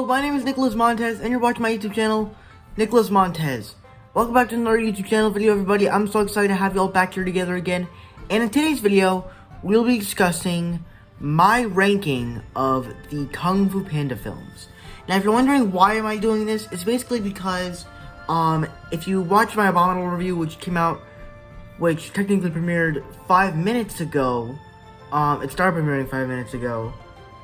world, my name is Nicholas Montez, and you're watching my YouTube channel, Nicholas Montez. Welcome back to another YouTube channel video, everybody. I'm so excited to have you all back here together again. And in today's video, we'll be discussing my ranking of the Kung Fu Panda films. Now, if you're wondering why am I doing this, it's basically because, if you watch my Abominable review, which technically premiered 5 minutes ago, it started premiering 5 minutes ago,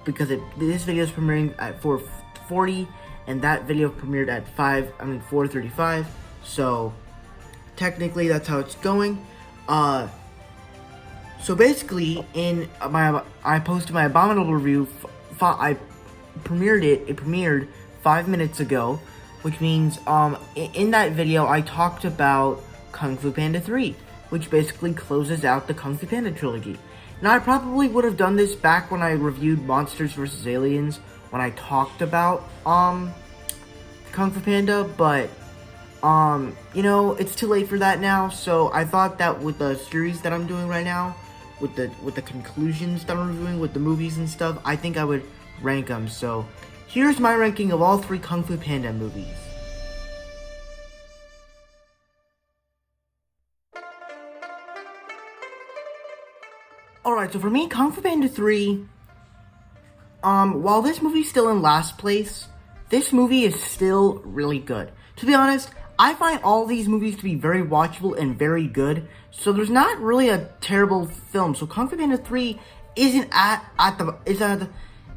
because this video is premiering at 4:40, and that video premiered at 4:35. So technically, that's how it's going. So basically, I posted my Abominable review. I premiered it. It premiered 5 minutes ago, which means in that video I talked about Kung Fu Panda 3, which basically closes out the Kung Fu Panda trilogy. Now, I probably would have done this back when I reviewed Monsters vs. Aliens, when I talked about, Kung Fu Panda, but, you know, it's too late for that now, so I thought that with the series that I'm doing right now, with the conclusions that I'm reviewing, with the movies and stuff, I think I would rank them. So, here's my ranking of all 3 Kung Fu Panda movies. Alright, so for me, Kung Fu Panda 3, while this movie's still in last place, this movie is still really good. To be honest, I find all these movies to be very watchable and very good, so there's not really a terrible film. So Kung Fu Panda 3 isn't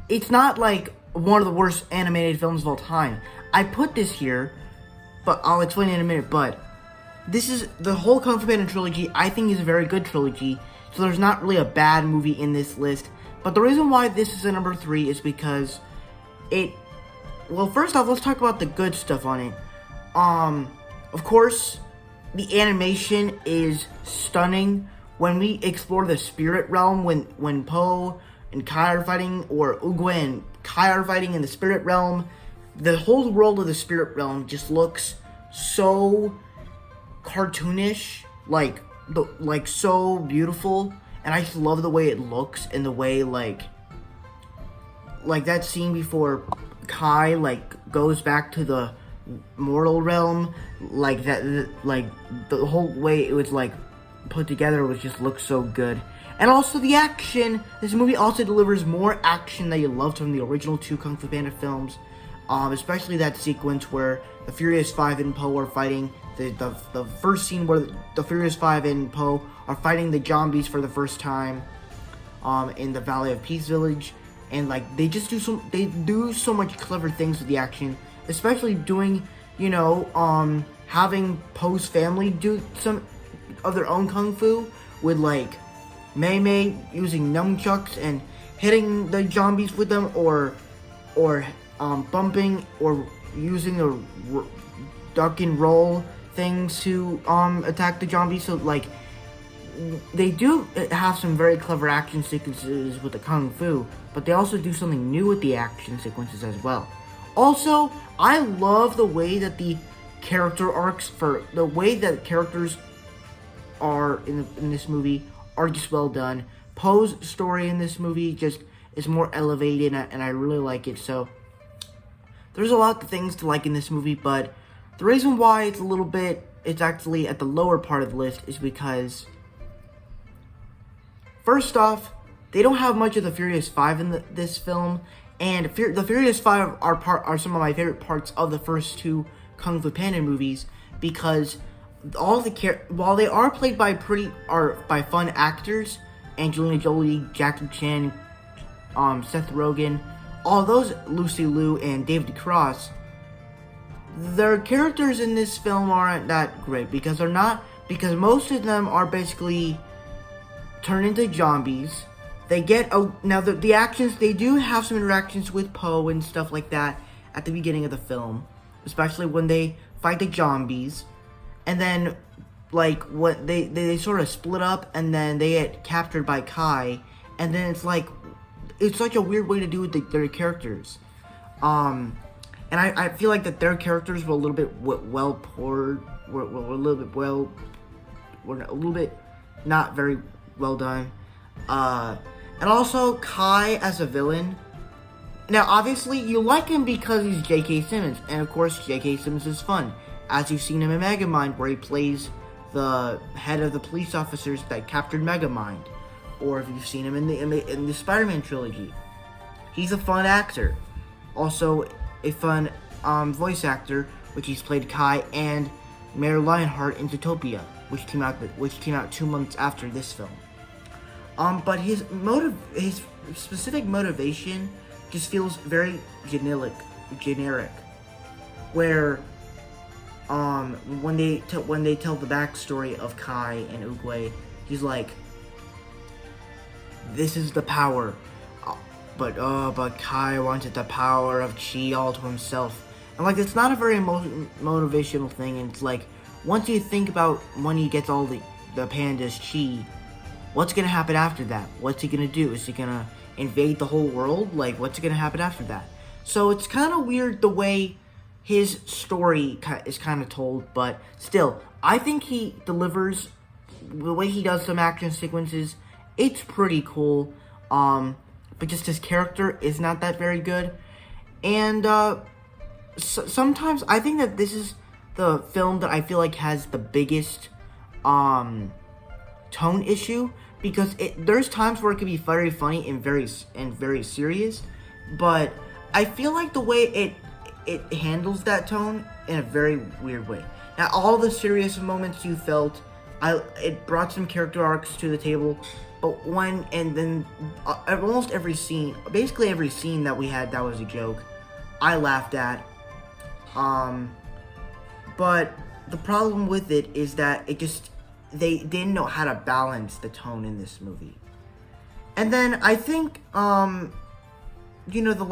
it's not like one of the worst animated films of all time. I put this here, but I'll explain in a minute, but this is, the whole Kung Fu Panda trilogy, I think is a very good trilogy. So there's not really a bad movie in this list. But the reason why this is a number 3 is because well, first off, let's talk about the good stuff on it. Of course, the animation is stunning. When we explore the spirit realm, when Po and Kai are fighting, or Oogway and Kai are fighting in the spirit realm, the whole world of the spirit realm just looks so cartoonish, like so beautiful, and I just love the way it looks, and the way like that scene before Kai goes back to the mortal realm, the whole way it was put together was just looks so good. And also the action, this movie also delivers more action that you loved from the original 2 Kung Fu Panda films, especially that sequence where the Furious 5 and Po are fighting. The first scene where the Furious 5 and Po are fighting the zombies for the first time in the Valley of Peace Village, and they do so much clever things with the action, especially doing, you know, having Po's family do some of their own kung fu with Mei Mei using nunchucks and hitting the zombies with them, or bumping or using a duck and roll things to attack the zombies. So they do have some very clever action sequences with the kung fu, but they also do something new with the action sequences as well. Also, I love the way that the character arcs, for the way that characters are in this movie, are just well done. Po's story in this movie just is more elevated, and I really like it. So there's a lot of things to like in this movie, but the reason why it's actually at the lower part of the list is because, first off, they don't have much of the Furious 5 in this film, and the Furious 5 are some of my favorite parts of the first 2 Kung Fu Panda movies, because while they are played by fun actors, Angelina Jolie, Jackie Chan, Seth Rogen, all those, Lucy Liu and David Cross, their characters in this film aren't that great, because most of them are basically turned into zombies. They get now the actions, they do have some interactions with Po and stuff like that at the beginning of the film, especially when they fight the zombies, and then what they sort of split up, and then they get captured by Kai, and then it's such a weird way to do with their characters. And I feel like that their characters were a little bit were a little bit not very well done. And also Kai as a villain, Now, obviously, you like him because he's J.K. Simmons, and of course, J.K. Simmons is fun, as you've seen him in Megamind, where he plays the head of the police officers that captured Megamind, or if you've seen him in the Spider-Man trilogy. He's a fun actor, also a fun voice actor, which he's played Kai and Mayor Lionheart in Zootopia, which came out 2 months after this film. But his specific motivation just feels very generic. Where, when they tell the backstory of Kai and Oogway, he's like, "This is the power, but Kai wanted the power of Chi all to himself." And like, it's not a very motivational thing. And it's like, once you think about when he gets all the panda's Chi, what's gonna happen after that? What's he gonna do? Is he gonna invade the whole world? Like, what's gonna happen after that? So it's kind of weird the way his story is kind of told, but still, I think he delivers. The way he does some action sequences, it's pretty cool. But just his character is not that very good. And sometimes I think that this is the film that I feel like has the biggest tone issue, because there's times where it can be very funny and very serious, but I feel like the way it handles that tone in a very weird way. Now, all the serious moments you felt, it brought some character arcs to the table, but almost every scene, basically every scene that we had that was a joke, I laughed at. But the problem with it is that they didn't know how to balance the tone in this movie. And then I think, the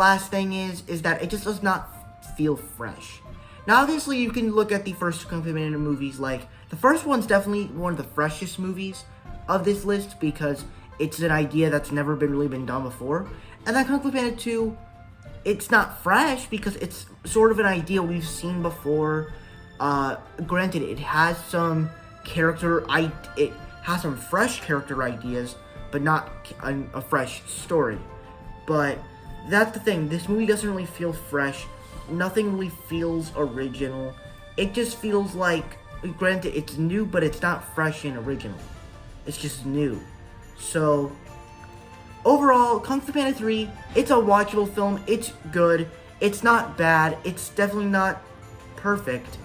last thing is that it just does not feel fresh. Now, obviously, you can look at the first Kung Fu Panda movies, like, the first one's definitely one of the freshest movies of this list, because it's an idea that's never really been done before. And then Kung Fu Panda 2, it's not fresh, because it's sort of an idea we've seen before. Granted, it has some it has some fresh character ideas, but not a fresh story. But that's the thing, this movie doesn't really feel fresh. Nothing really feels original. It just feels like, granted, it's new, but it's not fresh and original. It's just new. So, overall, Kung Fu Panda 3, it's a watchable film. It's good. It's not bad. It's definitely not perfect.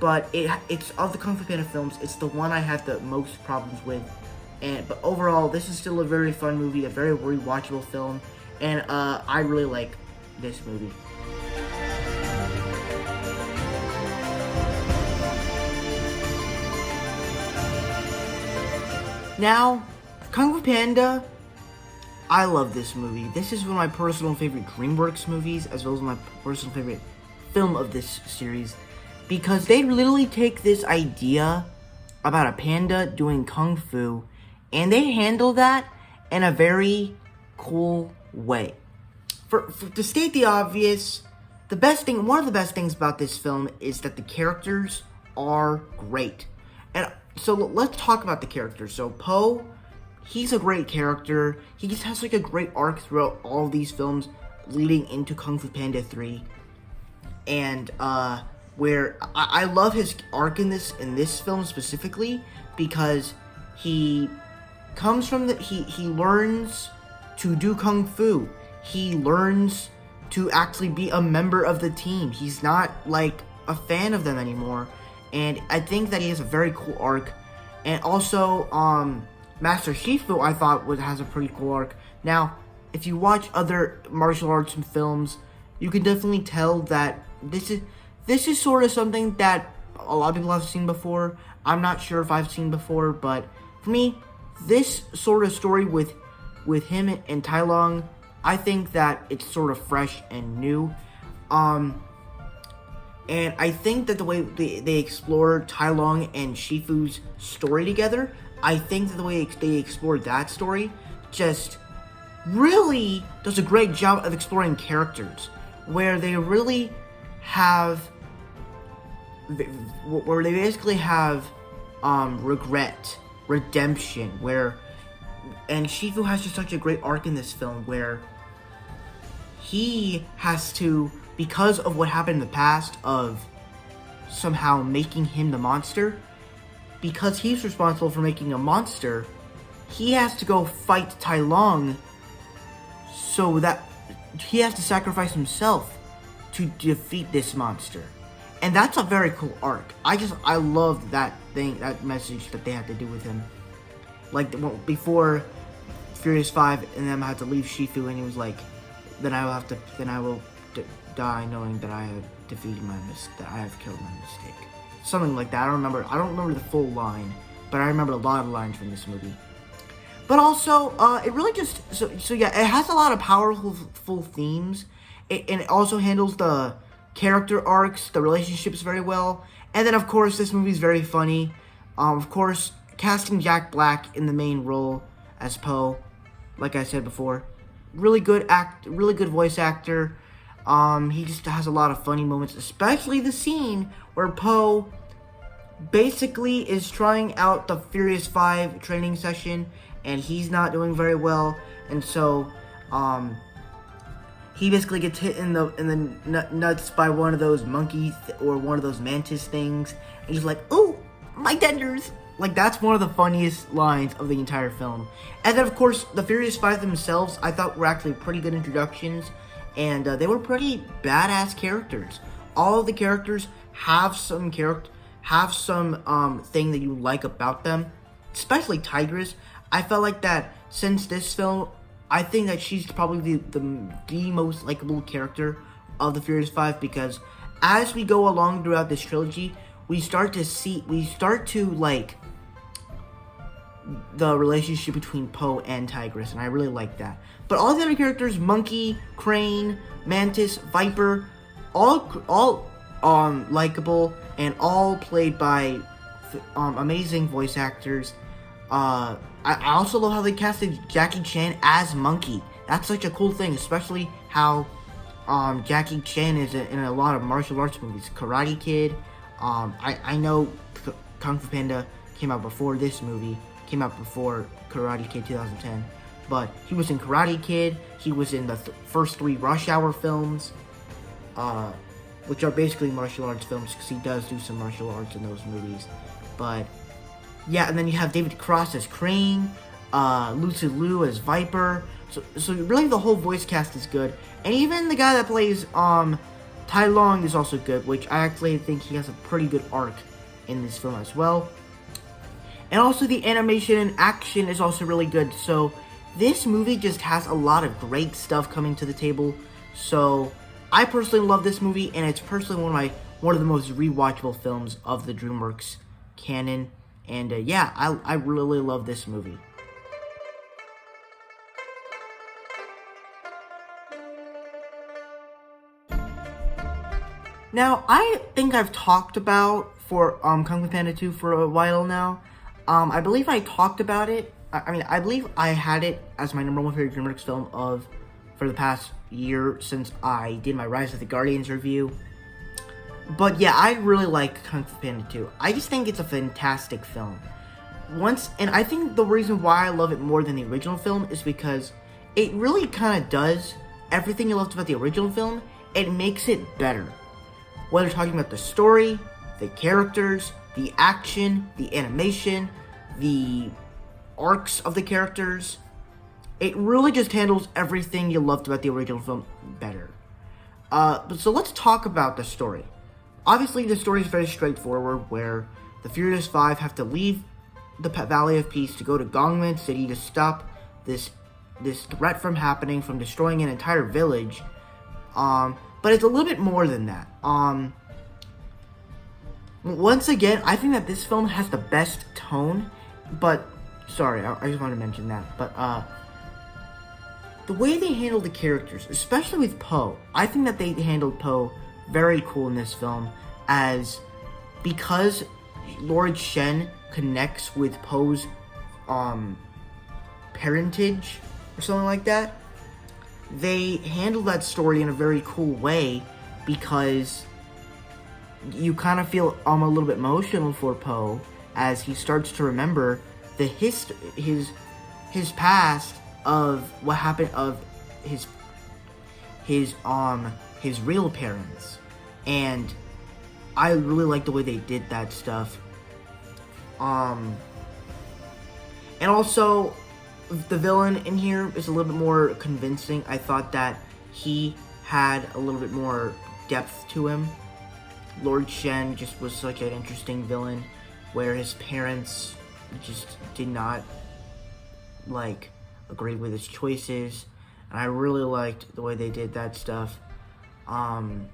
But it's of the Kung Fu Panda films, it's the one I had the most problems with. But overall, this is still a very fun movie, a very rewatchable film, and I really like this movie. Now, Kung Fu Panda, I love this movie. This is one of my personal favorite DreamWorks movies, as well as my personal favorite film of this series, because they literally take this idea about a panda doing kung fu, and they handle that in a very cool way. To state the obvious, one of the best things about this film is that the characters are great. And so let's talk about the characters. So Po, he's a great character. He just has like a great arc throughout all of these films leading into Kung Fu Panda 3. And where I love his arc in this film specifically, because he comes from he learns to do kung fu. He learns to actually be a member of the team. He's not like a fan of them anymore, and I think that he has a very cool arc. And also, Master Shifu, I thought has a pretty cool arc. Now, if you watch other martial arts films, you can definitely tell that this is sort of something that a lot of people have seen before. I'm not sure if I've seen before, but for me, this sort of story with him and Tai Lung, I think that it's sort of fresh and new. And I think that the way they explore Tai Lung and Shifu's story together, I think that the way they explored that story just really does a great job of exploring characters, where they really have, where they basically have regret, redemption, and Shifu has just such a great arc in this film, where he has to, because of what happened in the past of somehow making him the monster, because he's responsible for making a monster, he has to go fight Tai Lung, so that he has to sacrifice himself to defeat this monster. And that's a very cool arc. I loved that message that they had to do with him. Like, before Furious 5 and them had to leave Shifu, and he was like, then I will die knowing that I have defeated that I have killed my mistake. Something like that. I don't remember the full line, but I remember a lot of lines from this movie. But also, it really just, so yeah, it has a lot of powerful themes, and it also handles the character arcs, the relationships very well, and then of course, this movie is very funny. Of course, casting Jack Black in the main role as Poe, like I said before, really good voice actor. He just has a lot of funny moments, especially the scene where Poe basically is trying out the Furious 5 training session, and he's not doing very well, and so he basically gets hit in the nuts by one of those monkeys or one of those mantis things, and he's like, "Oh, my tenders!" Like, that's one of the funniest lines of the entire film. And then, of course, the Furious 5 themselves, I thought were actually pretty good introductions, and they were pretty badass characters. All of the characters have some thing that you like about them, especially Tigress. I felt like that since this film, I think that she's probably the most likable character of the Furious 5, because as we go along throughout this trilogy, we start to like the relationship between Poe and Tigress, and I really like that. But all the other characters, Monkey, Crane, Mantis, Viper, all likable, and all played by amazing voice actors. I also love how they casted Jackie Chan as Monkey. That's such a cool thing, especially how Jackie Chan is in a lot of martial arts movies. Karate Kid. I know Kung Fu Panda came out before this movie, came out before Karate Kid 2010, but he was in Karate Kid, he was in the first 3 Rush Hour films, which are basically martial arts films, because he does do some martial arts in those movies. But yeah, and then you have David Cross as Crane, Lucy Liu as Viper, so really the whole voice cast is good, and even the guy that plays Tai Lung is also good, which I actually think he has a pretty good arc in this film as well. And also the animation and action is also really good. So this movie just has a lot of great stuff coming to the table. So I personally love this movie, and it's personally one of the most rewatchable films of the DreamWorks canon. And yeah, I really love this movie. Now, I think I've talked about Kung Fu Panda 2 for a while now. I believe I talked about it. I believe I had it as my number 1 favorite DreamWorks film for the past year since I did my Rise of the Guardians review. But yeah, I really like Kung Fu Panda 2. I just think it's a fantastic film. And I think the reason why I love it more than the original film is because it really kind of does everything you loved about the original film. It makes it better. Whether talking about the story, the characters, the action, the animation, the arcs of the characters, it really just handles everything you loved about the original film better. So let's talk about the story. Obviously, the story is very straightforward, where the Furious 5 have to leave the Valley of Peace to go to Gongman City to stop this threat from happening, from destroying an entire village. But it's a little bit more than that. Once again, I think that this film has the best tone, but, sorry, I just wanted to mention that, but, the way they handle the characters, especially with Poe, I think that they handled Poe very cool in this film, because Lord Shen connects with Poe's, parentage, or something like that. They handle that story in a very cool way, because you kind of feel a little bit emotional for Poe as he starts to remember his past of what happened, of his real parents, and I really like the way they did that stuff. And also, the villain in here is a little bit more convincing. I thought that he had a little bit more depth to him. Lord Shen just was such an interesting villain, where his parents just did not, like, agree with his choices, and I really liked the way they did that stuff. And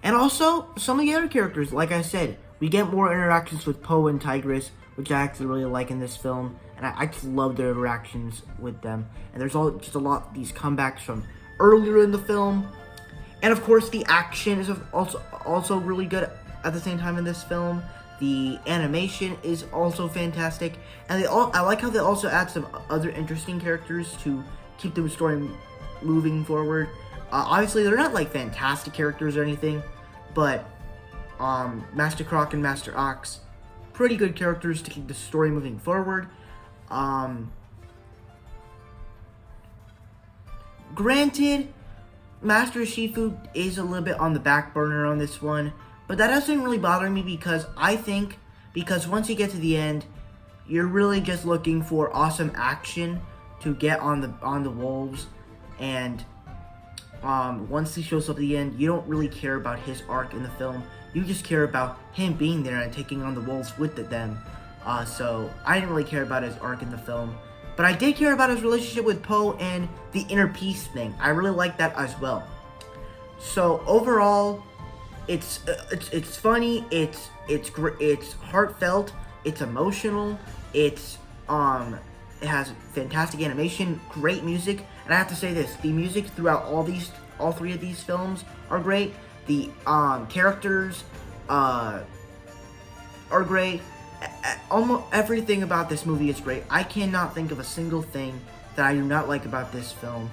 also, some of the other characters, like I said, we get more interactions with Po and Tigress, which I actually really like in this film, and I just love their interactions with them. And there's just a lot of these comebacks from earlier in the film. And of course, the action is also really good at the same time in this film. The animation is also fantastic, and I like how they also add some other interesting characters to keep the story moving forward. Obviously, they're not like fantastic characters or anything, but Master Croc and Master Ox, pretty good characters to keep the story moving forward. Granted, Master Shifu is a little bit on the back burner on this one, but that doesn't really bother me because once you get to the end, you're really just looking for awesome action to get on the wolves, and once he shows up at the end, you don't really care about his arc in the film. You just care about him being there and taking on the wolves with them. So I didn't really care about his arc in the film. But I did care about his relationship with Po and the inner peace thing. I really like that as well. So overall, it's funny. It's heartfelt. It's emotional. It has fantastic animation, great music, and I have to say this: the music throughout all three of these films are great. The characters are great. Almost everything about this movie is great. I cannot think of a single thing that I do not like about this film.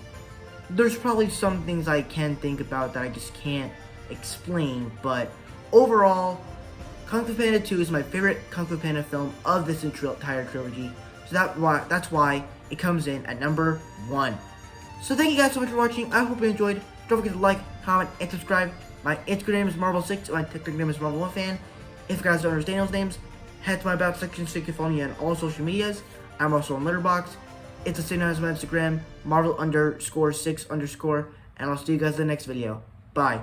There's probably some things I can think about that I just can't explain, but overall, Kung Fu Panda 2 is my favorite Kung Fu Panda film of this entire trilogy. So that's why it comes in at number 1. So thank you guys so much for watching. I hope you enjoyed. Don't forget to like, comment, and subscribe. My Instagram name is Marvel6, and my TikTok name is Marvel1Fan. If you guys don't understand those names, head to my about section so you can follow me on all social medias. I'm also on Letterboxd. It's the same as my Instagram, Marvel_6_, and I'll see you guys in the next video. Bye.